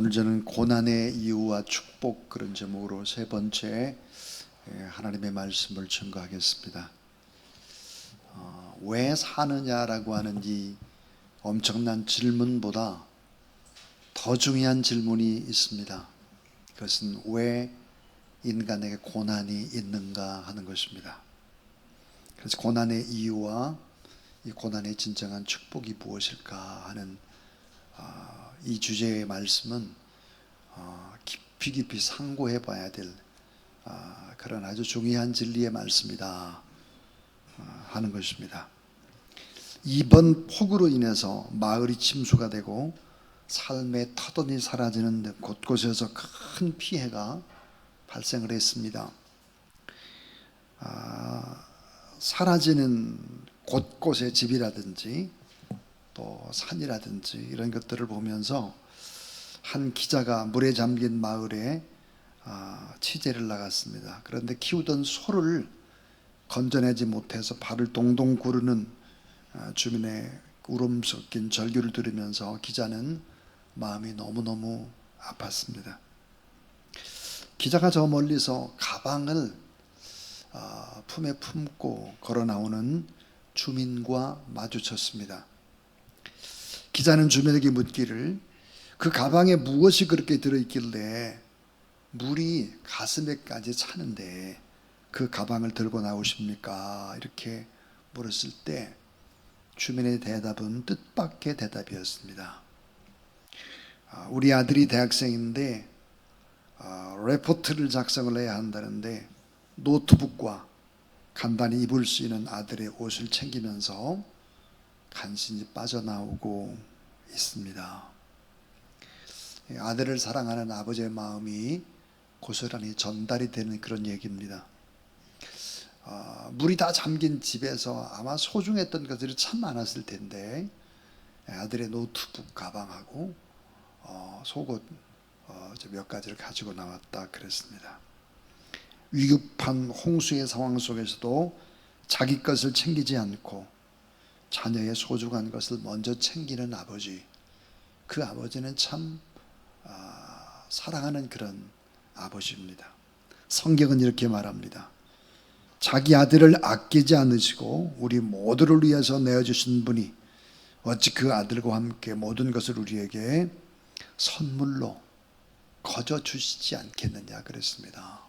오늘 저는 고난의 이유와 축복 그런 제목으로 세 번째 하나님의 말씀을 증거하겠습니다. 왜 사느냐라고 하는 이 엄청난 질문보다 더 중요한 질문이 있습니다. 그것은 왜 인간에게 고난이 있는가 하는 것입니다. 그래서 고난의 이유와 이 고난의 진정한 축복이 무엇일까 하는 이 주제의 말씀은 깊이 상고해 봐야 될 그런 아주 중요한 진리의 말씀이다 하는 것입니다. 이번 폭우로 인해서 마을이 침수가 되고 삶의 터전이 사라지는 곳곳에서 큰 피해가 발생을 했습니다. 사라지는 곳곳의 집이라든지 또 산이라든지 이런 것들을 보면서 한 기자가 물에 잠긴 마을에 취재를 나갔습니다. 그런데 키우던 소를 건져내지 못해서 발을 동동 구르는 주민의 울음 섞인 절규를 들으면서 기자는 마음이 너무너무 아팠습니다. 기자가 저 멀리서 가방을 품에 품고 걸어 나오는 주민과 마주쳤습니다. 기자는 주민에게 묻기를 그 가방에 무엇이 그렇게 들어있길래 물이 가슴에까지 차는데 그 가방을 들고 나오십니까? 이렇게 물었을 때 주민의 대답은 뜻밖의 대답이었습니다. 우리 아들이 대학생인데 레포트를 작성을 해야 한다는데 노트북과 간단히 입을 수 있는 아들의 옷을 챙기면서 간신히 빠져나오고 있습니다. 아들을 사랑하는 아버지의 마음이 고스란히 전달이 되는 그런 얘기입니다. 물이 다 잠긴 집에서 아마 소중했던 것들이 참 많았을 텐데 아들의 노트북 가방하고 속옷 몇 가지를 가지고 나왔다 그랬습니다. 위급한 홍수의 상황 속에서도 자기 것을 챙기지 않고 자녀의 소중한 것을 먼저 챙기는 아버지, 그 아버지는 참 사랑하는 그런 아버지입니다. 성경은 이렇게 말합니다. 자기 아들을 아끼지 않으시고 우리 모두를 위해서 내어주신 분이 어찌 그 아들과 함께 모든 것을 우리에게 선물로 거저 주시지 않겠느냐 그랬습니다.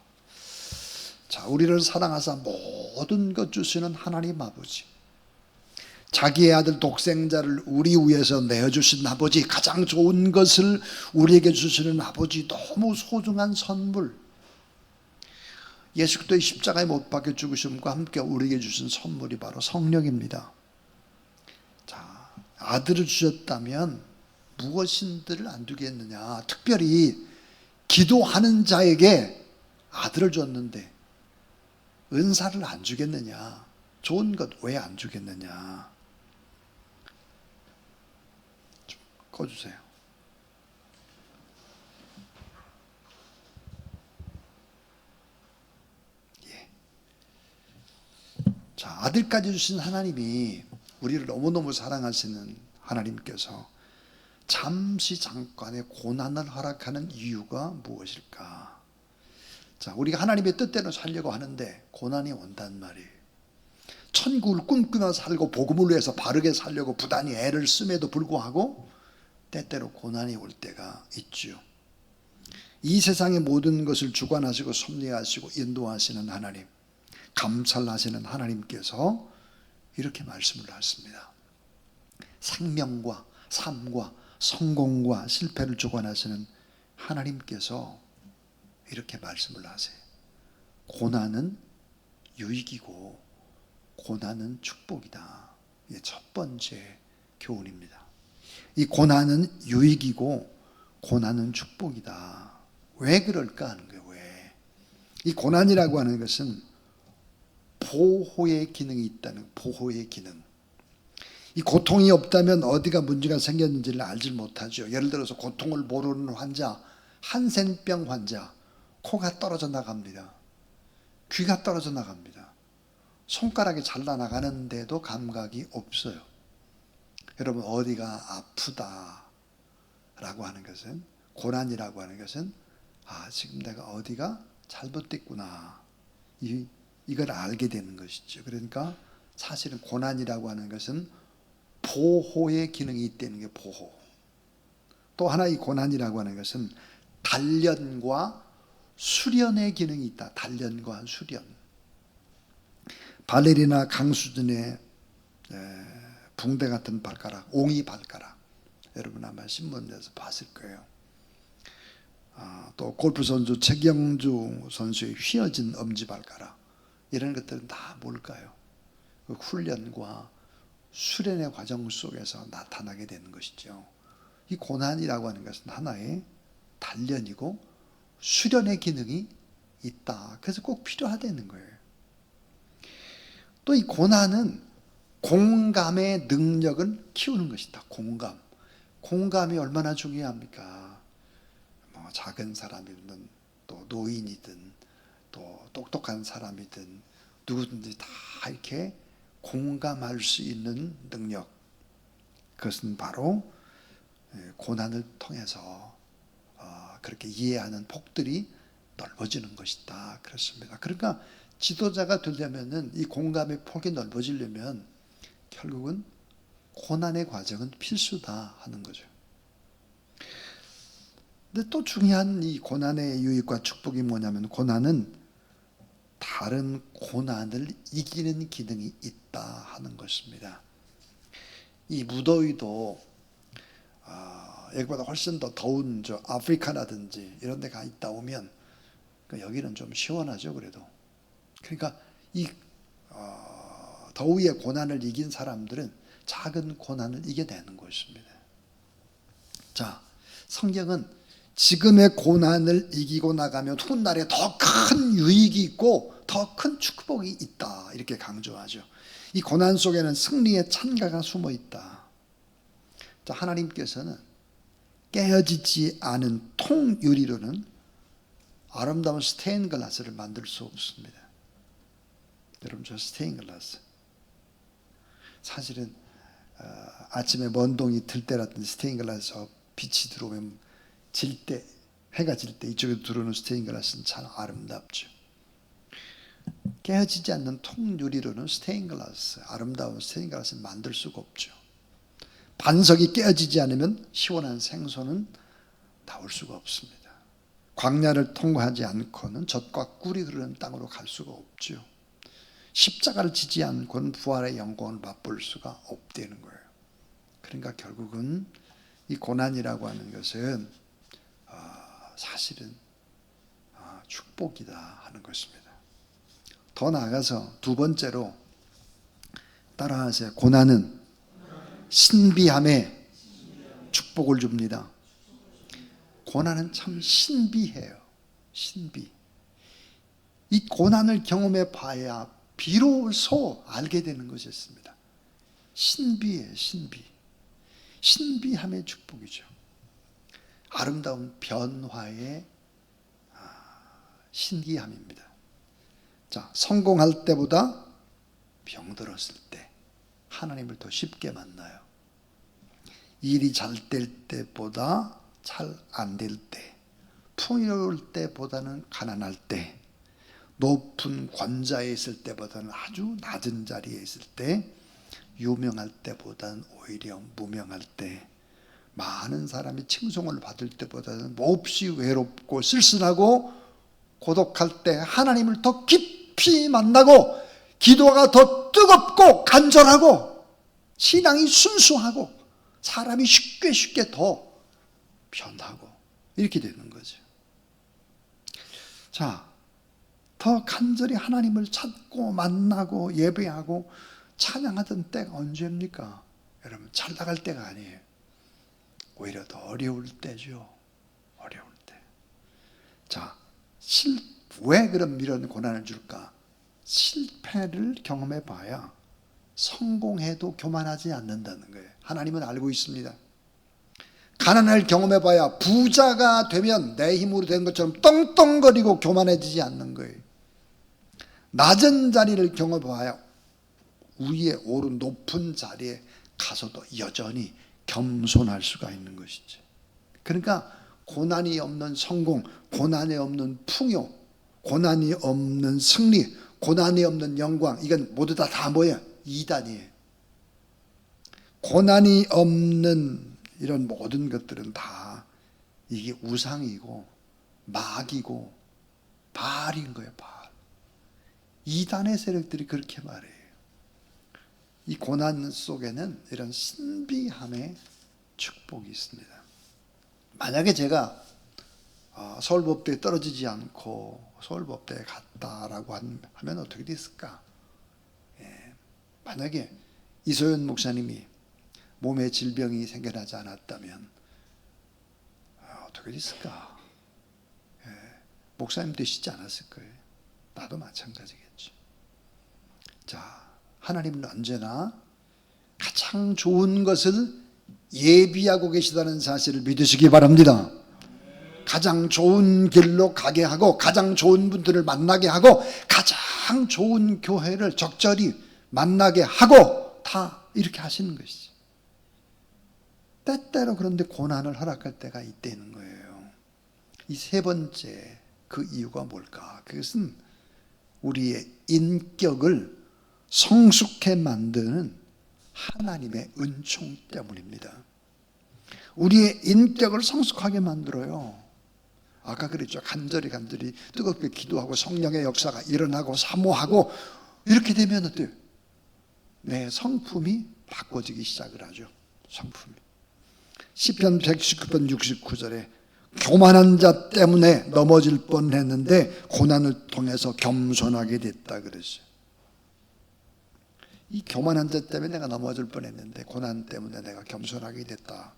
자, 우리를 사랑하사 모든 것 주시는 하나님 아버지, 자기의 아들 독생자를 우리 위해서 내어주신 아버지, 가장 좋은 것을 우리에게 주시는 아버지, 너무 소중한 선물, 예수 그리스도의 십자가에 못 박혀 죽으심과 함께 우리에게 주신 선물이 바로 성령입니다. 자, 아들을 주셨다면 무엇인들을 안 두겠느냐. 특별히 기도하는 자에게 아들을 줬는데 은사를 안 주겠느냐. 좋은 것 왜 안 주겠느냐. 좀 꺼주세요. 예. 자, 아들까지 주신 하나님이 우리를 너무너무 사랑하시는 하나님께서 잠시 잠깐의 고난을 허락하는 이유가 무엇일까? 자, 우리가 하나님의 뜻대로 살려고 하는데 고난이 온단 말이에요. 천국을 꿈꾸며 살고 복음을 위해서 바르게 살려고 부단히 애를 씀에도 불구하고 때때로 고난이 올 때가 있죠. 이 세상의 모든 것을 주관하시고 섭리하시고 인도하시는 하나님, 감찰하시는 하나님께서 이렇게 말씀을 하십니다. 생명과 삶과 성공과 실패를 주관하시는 하나님께서 이렇게 말씀을 하세요. 고난은 유익이고 고난은 축복이다. 이게 첫 번째 교훈입니다. 이 고난은 유익이고 고난은 축복이다. 왜 그럴까 하는 거예요. 왜? 이 고난이라고 하는 것은 보호의 기능이 있다는, 보호의 기능. 이 고통이 없다면 어디가 문제가 생겼는지를 알지 못하죠. 예를 들어서 고통을 모르는 환자, 한센병 환자, 코가 떨어져 나갑니다. 귀가 떨어져 나갑니다. 손가락이 잘라나가는데도 감각이 없어요. 여러분, 어디가 아프다라고 하는 것은 고난이라고 하는 것은 지금 내가 어디가 잘못됐구나, 이걸 알게 되는 것이죠. 그러니까 사실은 고난이라고 하는 것은 보호의 기능이 있다는 게 보호. 또 하나 이 고난이라고 하는 것은 단련과 수련의 기능이 있다. 단련과 수련. 발레리나 강수진의 붕대 같은 발가락, 옹이 발가락, 여러분 아마 신문에서 봤을 거예요. 또 골프 선수 최경주 선수의 휘어진 엄지발가락, 이런 것들은 다 뭘까요? 그 훈련과 수련의 과정 속에서 나타나게 되는 것이죠. 이 고난이라고 하는 것은 하나의 단련이고 수련의 기능이 있다. 그래서 꼭 필요하다는 거예요. 또 이 고난은 공감의 능력을 키우는 것이다. 공감이 얼마나 중요합니까? 작은 사람이든 또 노인이든 또 똑똑한 사람이든 누구든지 다 이렇게 공감할 수 있는 능력, 그것은 바로 고난을 통해서 그렇게 이해하는 폭들이 넓어지는 것이다. 그렇습니다. 그러니까 지도자가 되려면은 이 공감의 폭이 넓어지려면 결국은 고난의 과정은 필수다 하는 거죠. 근데 또 중요한 이 고난의 유익과 축복이 뭐냐면, 고난은 다른 고난을 이기는 기능이 있다 하는 것입니다. 이 무더위도 여기보다 훨씬 더 더운 저 아프리카라든지 이런 데 가 있다 오면 여기는 좀 시원하죠. 그래도 그러니까 이 더위의 고난을 이긴 사람들은 작은 고난을 이겨내는 것입니다. 자, 성경은 지금의 고난을 이기고 나가면 훗날에 더 큰 유익이 있고 더 큰 축복이 있다, 이렇게 강조하죠. 이 고난 속에는 승리의 찬가가 숨어 있다. 자, 하나님께서는 깨어지지 않은 통유리로는 아름다운 스테인글라스를 만들 수 없습니다. 여러분, 저 스테인글라스 사실은 아침에 먼동이 들 때라든지 스테인글라스 빛이 들어오면 질 때, 해가 질 때 이쪽에 들어오는 스테인글라스는 참 아름답죠. 깨어지지 않는 통유리로는 스테인글라스, 아름다운 스테인글라스를 만들 수가 없죠. 반석이 깨어지지 않으면 시원한 생선은 나올 수가 없습니다. 광야를 통과하지 않고는 젖과 꿀이 흐르는 땅으로 갈 수가 없죠. 십자가를 지지 않고는 부활의 영광을 맛볼 수가 없다는 거예요. 그러니까 결국은 이 고난이라고 하는 것은 사실은 축복이다 하는 것입니다. 더 나아가서 두 번째로 따라하세요. 고난은 신비함에 축복을 줍니다. 고난은 참 신비해요. 신비. 이 고난을 경험해 봐야 비로소 알게 되는 것이었습니다. 신비해요. 신비. 신비함의 축복이죠. 아름다운 변화의 신기함입니다. 자, 성공할 때보다 병들었을 때 하나님을 더 쉽게 만나요. 일이 잘 될 때보다 잘 안 될 때, 풍요로울 때보다는 가난할 때, 높은 권좌에 있을 때보다는 아주 낮은 자리에 있을 때, 유명할 때보다는 오히려 무명할 때, 많은 사람이 칭송을 받을 때보다는 몹시 외롭고 쓸쓸하고 고독할 때 하나님을 더 깊이 만나고 기도가 더 뜨겁고 간절하고 신앙이 순수하고 사람이 쉽게 더 변하고 이렇게 되는 거죠. 자, 더 간절히 하나님을 찾고 만나고 예배하고 찬양하던 때가 언제입니까? 여러분, 잘 나갈 때가 아니에요. 오히려 더 어려울 때죠. 어려울 때. 자, 왜 그럼 이런 고난을 줄까? 실패를 경험해 봐야 성공해도 교만하지 않는다는 거예요. 하나님은 알고 있습니다. 가난을 경험해 봐야 부자가 되면 내 힘으로 된 것처럼 떵떵거리고 교만해지지 않는 거예요. 낮은 자리를 경험해 봐야 위에 오른 높은 자리에 가서도 여전히 겸손할 수가 있는 것이죠. 그러니까 고난이 없는 성공, 고난이 없는 풍요, 고난이 없는 승리, 고난이 없는 영광, 이건 모두 다 뭐예요? 이단이에요. 고난이 없는 이런 모든 것들은 다 이게 우상이고 마귀고 바알인 거예요. 바알. 이단의 세력들이 그렇게 말해요. 이 고난 속에는 이런 신비함의 축복이 있습니다. 만약에 제가 서울법대에 떨어지지 않고 서울법대에 갔다라고 하면 어떻게 됐을까? 만약에 이소연 목사님이 몸에 질병이 생겨나지 않았다면 어떻게 됐을까? 목사님 되시지 않았을 거예요. 나도 마찬가지겠죠. 자, 하나님은 언제나 가장 좋은 것을 예비하고 계시다는 사실을 믿으시기 바랍니다. 가장 좋은 길로 가게 하고 가장 좋은 분들을 만나게 하고 가장 좋은 교회를 적절히 만나게 하고 다 이렇게 하시는 것이죠. 때때로 그런데 고난을 허락할 때가 있다는 거예요. 이 세 번째 그 이유가 뭘까? 그것은 우리의 인격을 성숙해 만드는 하나님의 은총 때문입니다. 우리의 인격을 성숙하게 만들어요. 아까 그랬죠. 간절히 뜨겁게 기도하고 성령의 역사가 일어나고 사모하고 이렇게 되면 어때요? 내 성품이 바꿔지기 시작을 하죠. 성품이. 시편 119편 69절에 교만한 자 때문에 넘어질 뻔했는데 고난을 통해서 겸손하게 됐다 그랬어요. 이 교만한 자 때문에 내가 넘어질 뻔했는데 고난 때문에 내가 겸손하게 됐다.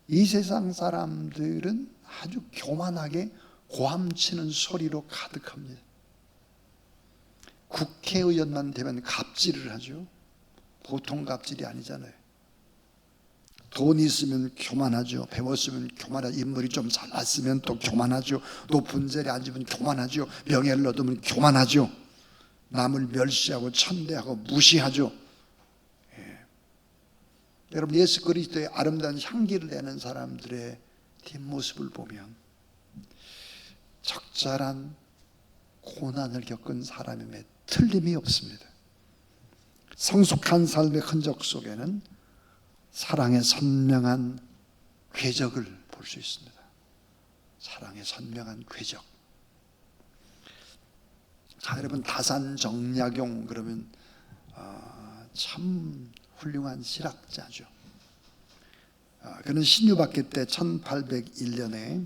이 세상 사람들은 아주 교만하게 고함치는 소리로 가득합니다. 국회의원만 되면 갑질을 하죠. 보통 갑질이 아니잖아요. 돈 있으면 교만하죠. 배웠으면 교만하죠. 인물이 좀 잘났으면 또 교만하죠. 높은 자리에 앉으면 교만하죠. 명예를 얻으면 교만하죠. 남을 멸시하고 천대하고 무시하죠. 여러분, 예수 그리스도의 아름다운 향기를 내는 사람들의 뒷모습을 보면 적절한 고난을 겪은 사람임에 틀림이 없습니다. 성숙한 삶의 흔적 속에는 사랑의 선명한 궤적을 볼 수 있습니다. 사랑의 선명한 궤적. 자, 여러분, 다산정약용 그러면 참 훌륭한 실학자죠. 그는 신유박해 때 1801년에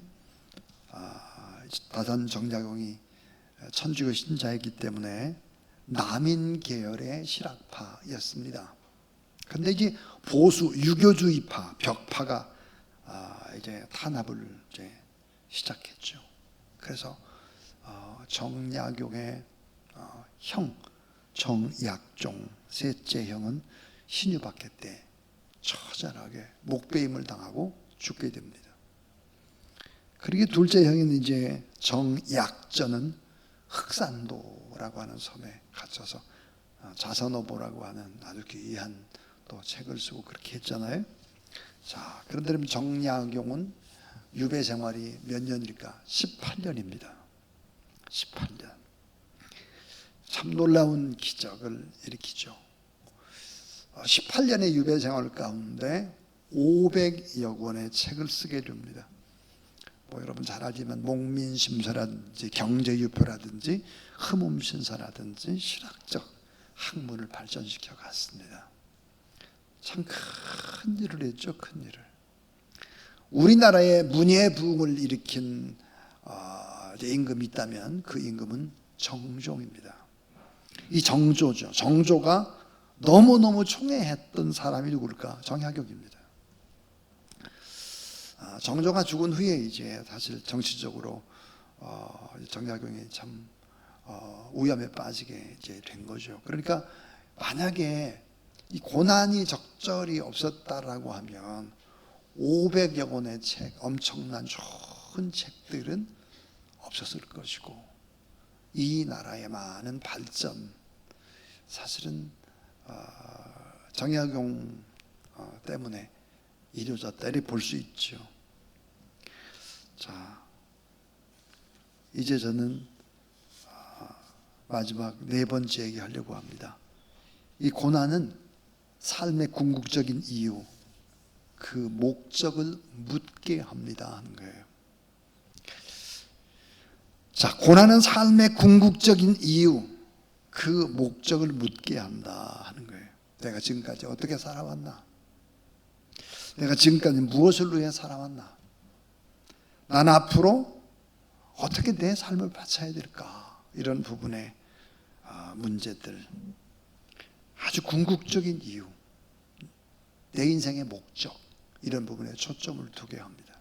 다산정약용이 천주교 신자이기 때문에 남인 계열의 실학파였습니다. 그런데 이제 보수 유교주의파 벽파가 이제 탄압을 이제 시작했죠. 그래서 정약용의 형 정약종 셋째 형은 신유박해 때 처절하게 목베임을 당하고 죽게 됩니다. 그리고 둘째 형인 이제 정약전은 흑산도라고 하는 섬에 갇혀서 자선어보라고 하는 아주 귀한 또 책을 쓰고 그렇게 했잖아요. 자, 그런데 정약용은 유배 생활이 몇 년일까? 18년입니다. 18년. 참 놀라운 기적을 일으키죠. 18년의 유배 생활 가운데 500여 권의 책을 쓰게 됩니다. 뭐 여러분 잘 알지만 목민심서라든지 경제유표라든지 흠음신서라든지 실학적 학문을 발전시켜 갔습니다. 참 큰 일을 했죠. 큰 일을. 우리나라의 문예 부흥을 일으킨 임금이 있다면 그 임금은 정종입니다. 이 정조죠. 정조가 너무너무 총애했던 사람이 누굴까? 정약용입니다. 정조가 죽은 후에 이제 사실 정치적으로 정약용이 참 위험에 빠지게 이제 된 거죠. 그러니까 만약에 이 고난이 적절히 없었다라고 하면 500여 권의 책, 엄청난 좋은 책들은 없었을 것이고 이 나라의 많은 발전, 사실은 정약용 때문에 이루어졌다 이렇게 볼 수 있죠. 자, 이제 저는 마지막 네 번째 얘기하려고 합니다. 이 고난은 삶의 궁극적인 이유, 그 목적을 묻게 합니다 하는 거예요. 자, 고난은 삶의 궁극적인 이유, 그 목적을 묻게 한다 하는 거예요. 내가 지금까지 어떻게 살아왔나? 내가 지금까지 무엇을 위해 살아왔나? 난 앞으로 어떻게 내 삶을 바쳐야 될까? 이런 부분의 문제들, 아주 궁극적인 이유, 내 인생의 목적, 이런 부분에 초점을 두게 합니다.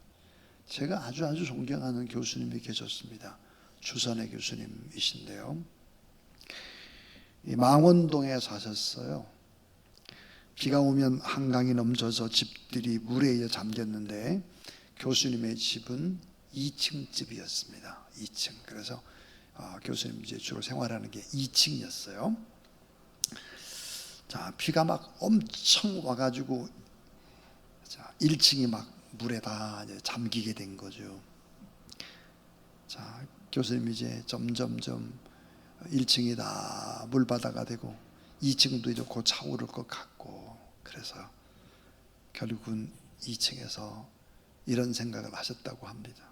제가 아주 존경하는 교수님이 계셨습니다. 주선의 교수님이신데요, 이 망원동에 사셨어요. 비가 오면 한강이 넘쳐서 집들이 물에 의해 잠겼는데 교수님의 집은 2층 집이었습니다. 2층. 그래서 교수님 이제 주로 생활하는 게 2층이었어요. 자, 비가 막 엄청 와가지고 1층이 막 물에 다 이제 잠기게 된 거죠. 자, 교수님이 이제 점점점 1층이 다 물바다가 되고 2층도 이제 곧 차오를 것 같고, 그래서 결국은 2층에서 이런 생각을 하셨다고 합니다.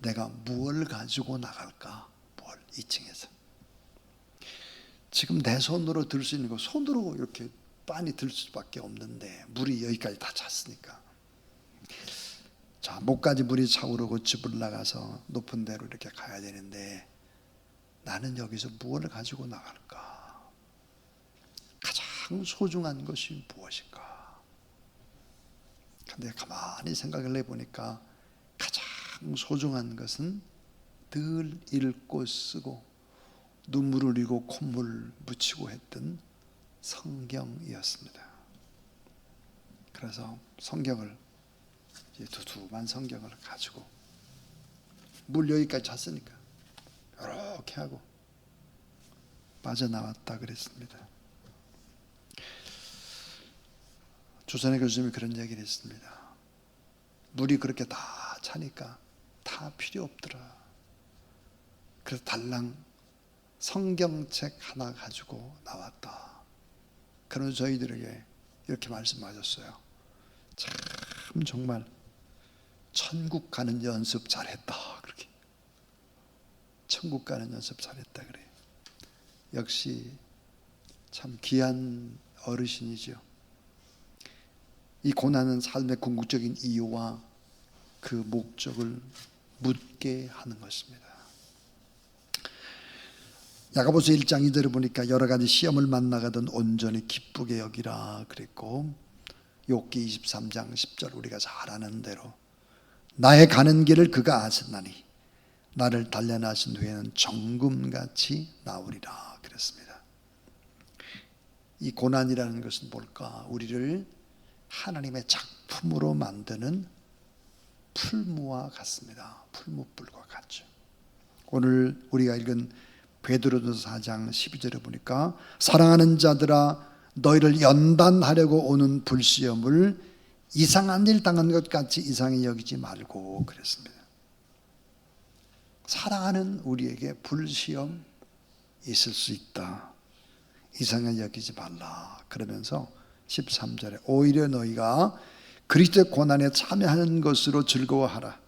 내가 무엇을 가지고 나갈까? 뭘 2층에서. 지금 내 손으로 들 수 있는 거 손으로 이렇게 빤히 들 수밖에 없는데 물이 여기까지 다 찼으니까. 자, 목까지 물이 차오르고 집을 나가서 높은 데로 이렇게 가야 되는데 나는 여기서 무엇을 가지고 나갈까? 가장 소중한 것이 무엇일까? 근데 가만히 생각을 해보니까 가장 소중한 것은 늘 읽고 쓰고 눈물을 흘리고 콧물 묻히고 했던 성경이었습니다. 그래서 성경을, 두툼한 성경을 가지고 물 여기까지 찼으니까 이렇게 하고 빠져나왔다 그랬습니다. 주선의 교수님이 그런 얘기를 했습니다. 물이 그렇게 다 차니까 다 필요 없더라. 그래서 달랑 성경책 하나 가지고 나왔다. 그러면서 저희들에게 이렇게 말씀하셨어요. 참 정말 천국 가는 연습 잘했다. 그렇게 천국 가는 연습 잘했다 그래요. 역시 참 귀한 어르신이죠. 이 고난은 삶의 궁극적인 이유와 그 목적을 묻게 하는 것입니다. 야고보서 1장 2절을 보니까 여러 가지 시험을 만나거든 온전히 기쁘게 여기라 그랬고, 욥기 23장 10절 우리가 잘 아는 대로 나의 가는 길을 그가 아셨나니 나를 단련하신 후에는 정금같이 나오리라 그랬습니다. 이 고난이라는 것은 뭘까? 우리를 하나님의 작품으로 만드는 풀무와 같습니다. 풀무불과 같죠. 오늘 우리가 읽은 베드로전서 4장 12절에 보니까 사랑하는 자들아 너희를 연단하려고 오는 불시험을 이상한 일 당한 것 같이 이상히 여기지 말고 그랬습니다. 사랑하는 우리에게 불시험 있을 수 있다. 이상하게 여기지 말라. 그러면서 13절에 오히려 너희가 그리스도의 고난에 참여하는 것으로 즐거워하라.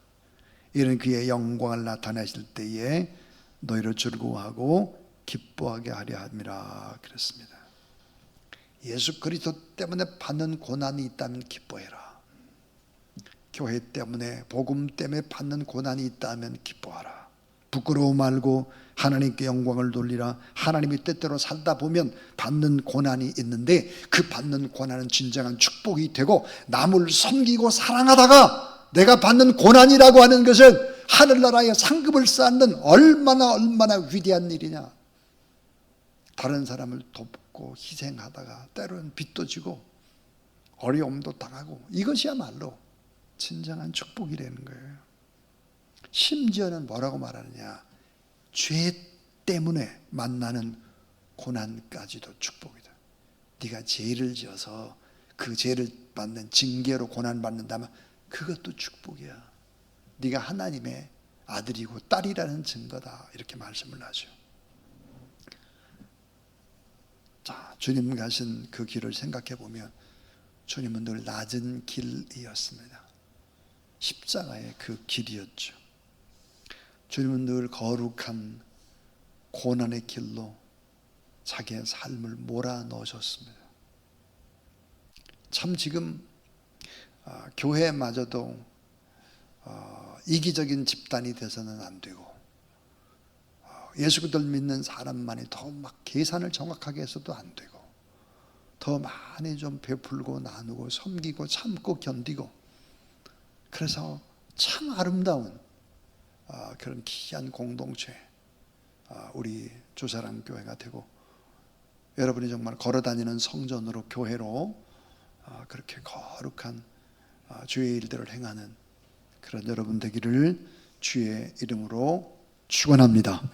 이는 그의 영광을 나타내실 때에 너희를 즐거워하고 기뻐하게 하려 함이라 그랬습니다. 예수 그리스도 때문에 받는 고난이 있다면 기뻐해라. 교회 때문에, 복음 때문에 받는 고난이 있다면 기뻐하라. 부끄러워 말고 하나님께 영광을 돌리라. 하나님이 뜻대로 살다 보면 받는 고난이 있는데 그 받는 고난은 진정한 축복이 되고 남을 섬기고 사랑하다가 내가 받는 고난이라고 하는 것은 하늘나라에 상급을 쌓는 얼마나 위대한 일이냐. 다른 사람을 돕고 희생하다가 때로는 빚도 지고 어려움도 당하고 이것이야말로 진정한 축복이라는 거예요. 심지어는 뭐라고 말하느냐, 죄 때문에 만나는 고난까지도 축복이다. 네가 죄를 지어서 그 죄를 받는 징계로 고난받는다면 그것도 축복이야. 네가 하나님의 아들이고 딸이라는 증거다, 이렇게 말씀을 하죠. 자, 주님 가신 그 길을 생각해 보면 주님은 늘 낮은 길이었습니다. 십자가의 그 길이었죠. 주님은 늘 거룩한 고난의 길로 자기의 삶을 몰아넣으셨습니다. 참 지금 교회마저도 이기적인 집단이 돼서는 안 되고, 예수 그리스도를 믿는 사람만이 더 막 계산을 정확하게 해서도 안 되고, 더 많이 좀 베풀고 나누고 섬기고 참고 견디고, 그래서 참 아름다운 그런 귀한 공동체, 우리 주사랑 교회가 되고, 여러분이 정말 걸어다니는 성전으로, 교회로 그렇게 거룩한 주의 일들을 행하는 그런 여러분 되기를 주의 이름으로 축원합니다.